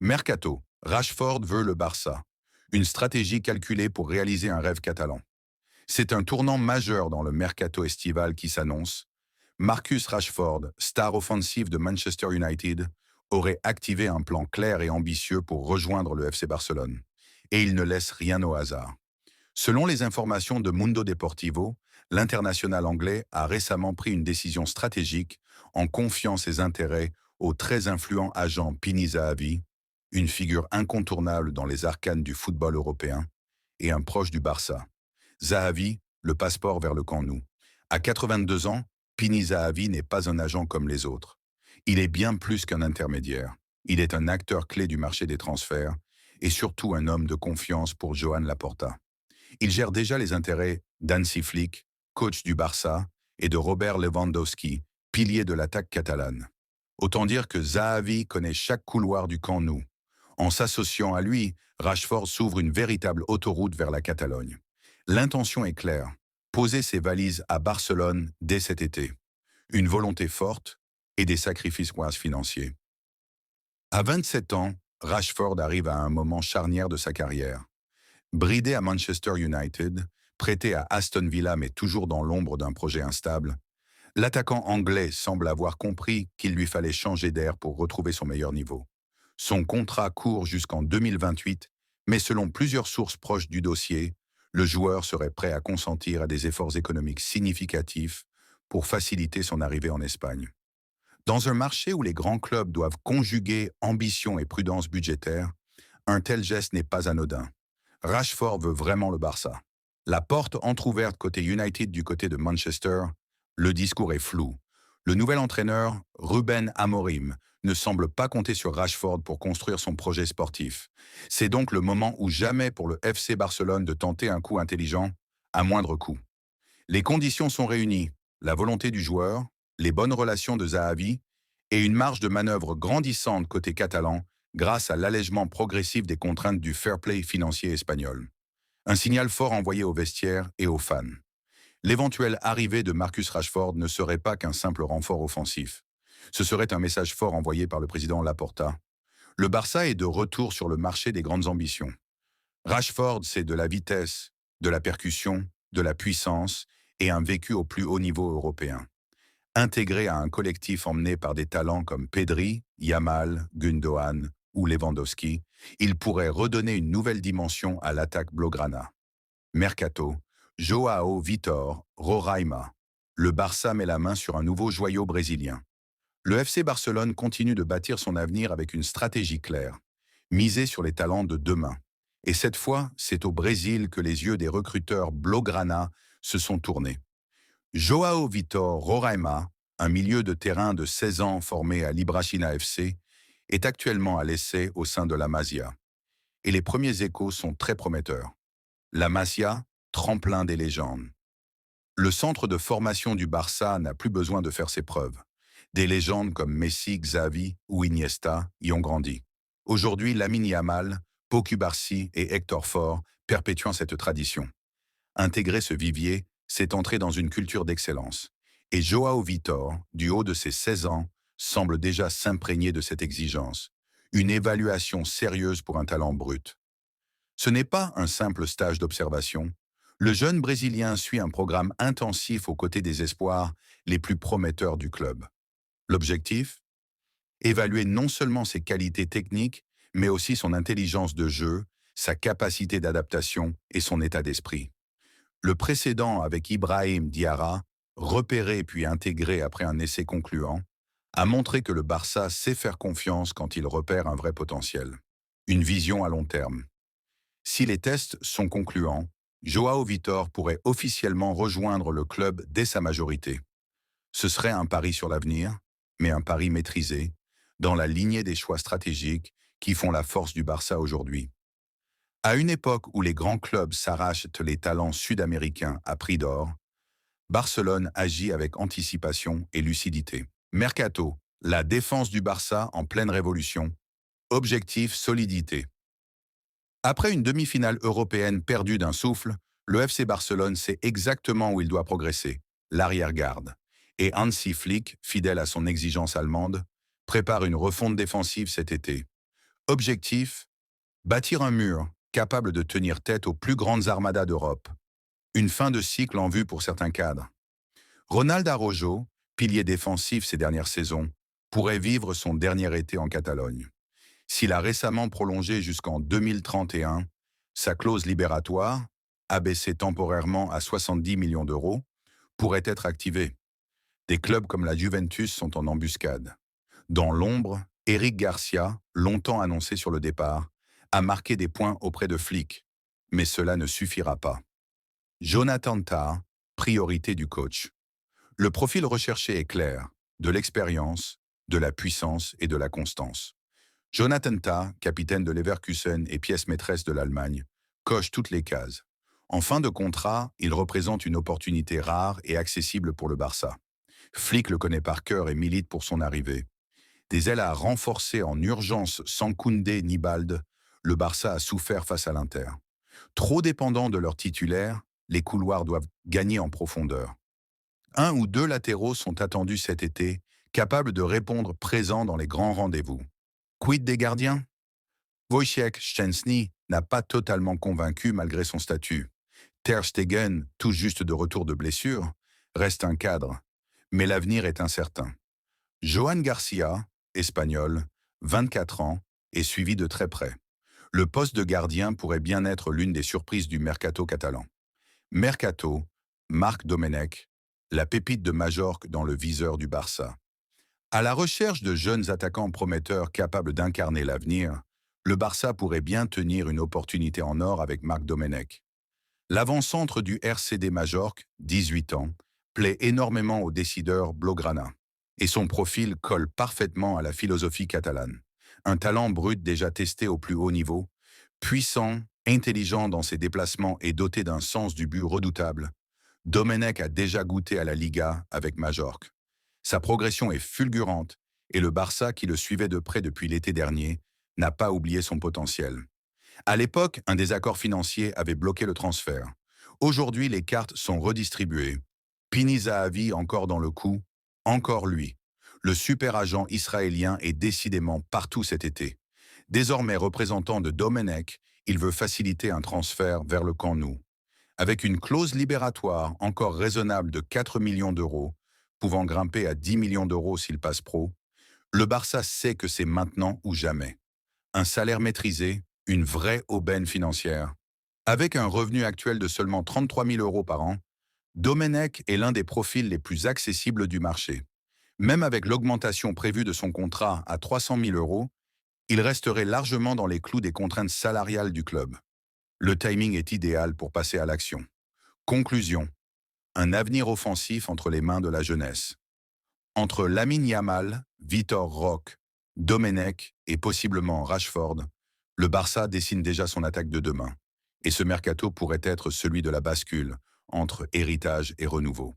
Mercato. Rashford veut le Barça. Une stratégie calculée pour réaliser un rêve catalan. C'est un tournant majeur dans le mercato estival qui s'annonce. Marcus Rashford, star offensive de Manchester United, aurait activé un plan clair et ambitieux pour rejoindre le FC Barcelone. Et il ne laisse rien au hasard. Selon les informations de Mundo Deportivo, l'international anglais a récemment pris une décision stratégique en confiant ses intérêts au très influent agent Pini Zahavi, une figure incontournable dans les arcanes du football européen et un proche du Barça. Zahavi, le passeport vers le Camp Nou. À 82 ans, Pini Zahavi n'est pas un agent comme les autres. Il est bien plus qu'un intermédiaire. Il est un acteur clé du marché des transferts et surtout un homme de confiance pour Joan Laporta. Il gère déjà les intérêts d'Hansi Flick, coach du Barça, et de Robert Lewandowski, pilier de l'attaque catalane. Autant dire que Zahavi connaît chaque couloir du Camp Nou. En s'associant à lui, Rashford s'ouvre une véritable autoroute vers la Catalogne. L'intention est claire, poser ses valises à Barcelone dès cet été. Une volonté forte et des sacrifices financiers. À 27 ans, Rashford arrive à un moment charnière de sa carrière. Bridé à Manchester United, prêté à Aston Villa mais toujours dans l'ombre d'un projet instable, l'attaquant anglais semble avoir compris qu'il lui fallait changer d'air pour retrouver son meilleur niveau. Son contrat court jusqu'en 2028, mais selon plusieurs sources proches du dossier, le joueur serait prêt à consentir à des efforts économiques significatifs pour faciliter son arrivée en Espagne. Dans un marché où les grands clubs doivent conjuguer ambition et prudence budgétaire, un tel geste n'est pas anodin. Rashford veut vraiment le Barça. La porte entr'ouverte côté United du côté de Manchester, le discours est flou. Le nouvel entraîneur, Ruben Amorim, ne semble pas compter sur Rashford pour construire son projet sportif. C'est donc le moment ou jamais pour le FC Barcelone de tenter un coup intelligent, à moindre coût. Les conditions sont réunies, la volonté du joueur, les bonnes relations de Zahavi et une marge de manœuvre grandissante côté catalan grâce à l'allègement progressif des contraintes du fair play financier espagnol. Un signal fort envoyé aux vestiaires et aux fans. L'éventuelle arrivée de Marcus Rashford ne serait pas qu'un simple renfort offensif. Ce serait un message fort envoyé par le président Laporta. Le Barça est de retour sur le marché des grandes ambitions. Rashford, c'est de la vitesse, de la percussion, de la puissance et un vécu au plus haut niveau européen. Intégré à un collectif emmené par des talents comme Pedri, Yamal, Gundogan ou Lewandowski, il pourrait redonner une nouvelle dimension à l'attaque blaugrana. Mercato, Joao Vitor, Roraima. Le Barça met la main sur un nouveau joyau brésilien. Le FC Barcelone continue de bâtir son avenir avec une stratégie claire, miser sur les talents de demain. Et cette fois, c'est au Brésil que les yeux des recruteurs blaugrana se sont tournés. Joao Vitor Roraima, un milieu de terrain de 16 ans formé à l'Ibrachina FC, est actuellement à l'essai au sein de la Masia. Et les premiers échos sont très prometteurs. La Masia, tremplin des légendes. Le centre de formation du Barça n'a plus besoin de faire ses preuves. Des légendes comme Messi, Xavi ou Iniesta y ont grandi. Aujourd'hui, Lamine Yamal, Pau Cubarsí et Hector Ford perpétuent cette tradition. Intégrer ce vivier, c'est entrer dans une culture d'excellence. Et Joao Vitor, du haut de ses 16 ans, semble déjà s'imprégner de cette exigence. Une évaluation sérieuse pour un talent brut. Ce n'est pas un simple stage d'observation. Le jeune Brésilien suit un programme intensif aux côtés des espoirs les plus prometteurs du club. L'objectif? Évaluer non seulement ses qualités techniques, mais aussi son intelligence de jeu, sa capacité d'adaptation et son état d'esprit. Le précédent avec Ibrahim Diarra, repéré puis intégré après un essai concluant, a montré que le Barça sait faire confiance quand il repère un vrai potentiel. Une vision à long terme. Si les tests sont concluants, Joao Vitor pourrait officiellement rejoindre le club dès sa majorité. Ce serait un pari sur l'avenir, mais un pari maîtrisé, dans la lignée des choix stratégiques qui font la force du Barça aujourd'hui. À une époque où les grands clubs s'arrachent les talents sud-américains à prix d'or, Barcelone agit avec anticipation et lucidité. Mercato, la défense du Barça en pleine révolution. Objectif solidité. Après une demi-finale européenne perdue d'un souffle, le FC Barcelone sait exactement où il doit progresser, l'arrière-garde. Et Hansi Flick, fidèle à son exigence allemande, prépare une refonte défensive cet été. Objectif, bâtir un mur capable de tenir tête aux plus grandes armadas d'Europe. Une fin de cycle en vue pour certains cadres. Ronald Araujo, pilier défensif ces dernières saisons, pourrait vivre son dernier été en Catalogne. S'il a récemment prolongé jusqu'en 2031, sa clause libératoire, abaissée temporairement à 70 millions d'euros, pourrait être activée. Des clubs comme la Juventus sont en embuscade. Dans l'ombre, Eric Garcia, longtemps annoncé sur le départ, a marqué des points auprès de Flick. Mais cela ne suffira pas. Jonathan Tah, priorité du coach. Le profil recherché est clair, de l'expérience, de la puissance et de la constance. Jonathan Tah, capitaine de Leverkusen et pièce maîtresse de l'Allemagne, coche toutes les cases. En fin de contrat, il représente une opportunité rare et accessible pour le Barça. Flick le connaît par cœur et milite pour son arrivée. Des ailes à renforcer en urgence sans Koundé ni Balde, le Barça a souffert face à l'Inter. Trop dépendant de leurs titulaires, les couloirs doivent gagner en profondeur. Un ou deux latéraux sont attendus cet été, capables de répondre présents dans les grands rendez-vous. Quid des gardiens? Wojciech Szczęsny n'a pas totalement convaincu malgré son statut. Ter Stegen, tout juste de retour de blessure, reste un cadre, mais l'avenir est incertain. Johan Garcia, espagnol, 24 ans, est suivi de très près. Le poste de gardien pourrait bien être l'une des surprises du mercato catalan. Mercato, Marc Domenech, la pépite de Majorque dans le viseur du Barça. À la recherche de jeunes attaquants prometteurs capables d'incarner l'avenir, le Barça pourrait bien tenir une opportunité en or avec Marc Domenech. L'avant-centre du RCD Majorque, 18 ans, plaît énormément au décideur Blaugrana. Et son profil colle parfaitement à la philosophie catalane. Un talent brut déjà testé au plus haut niveau, puissant, intelligent dans ses déplacements et doté d'un sens du but redoutable, Domenech a déjà goûté à la Liga avec Majorque. Sa progression est fulgurante et le Barça, qui le suivait de près depuis l'été dernier, n'a pas oublié son potentiel. À l'époque, un désaccord financier avait bloqué le transfert. Aujourd'hui, les cartes sont redistribuées. Pini Zahavi encore dans le coup, encore lui. Le super agent israélien est décidément partout cet été. Désormais représentant de Domenech, il veut faciliter un transfert vers le Camp Nou. Avec une clause libératoire encore raisonnable de 4 millions d'euros, pouvant grimper à 10 millions d'euros s'il passe pro, le Barça sait que c'est maintenant ou jamais. Un salaire maîtrisé, une vraie aubaine financière. Avec un revenu actuel de seulement 33 000 euros par an, Domenech est l'un des profils les plus accessibles du marché. Même avec l'augmentation prévue de son contrat à 300 000 euros, il resterait largement dans les clous des contraintes salariales du club. Le timing est idéal pour passer à l'action. Conclusion. Un avenir offensif entre les mains de la jeunesse. Entre Lamine Yamal, Vitor Roque, Domenech et possiblement Rashford, le Barça dessine déjà son attaque de demain. Et ce mercato pourrait être celui de la bascule entre héritage et renouveau.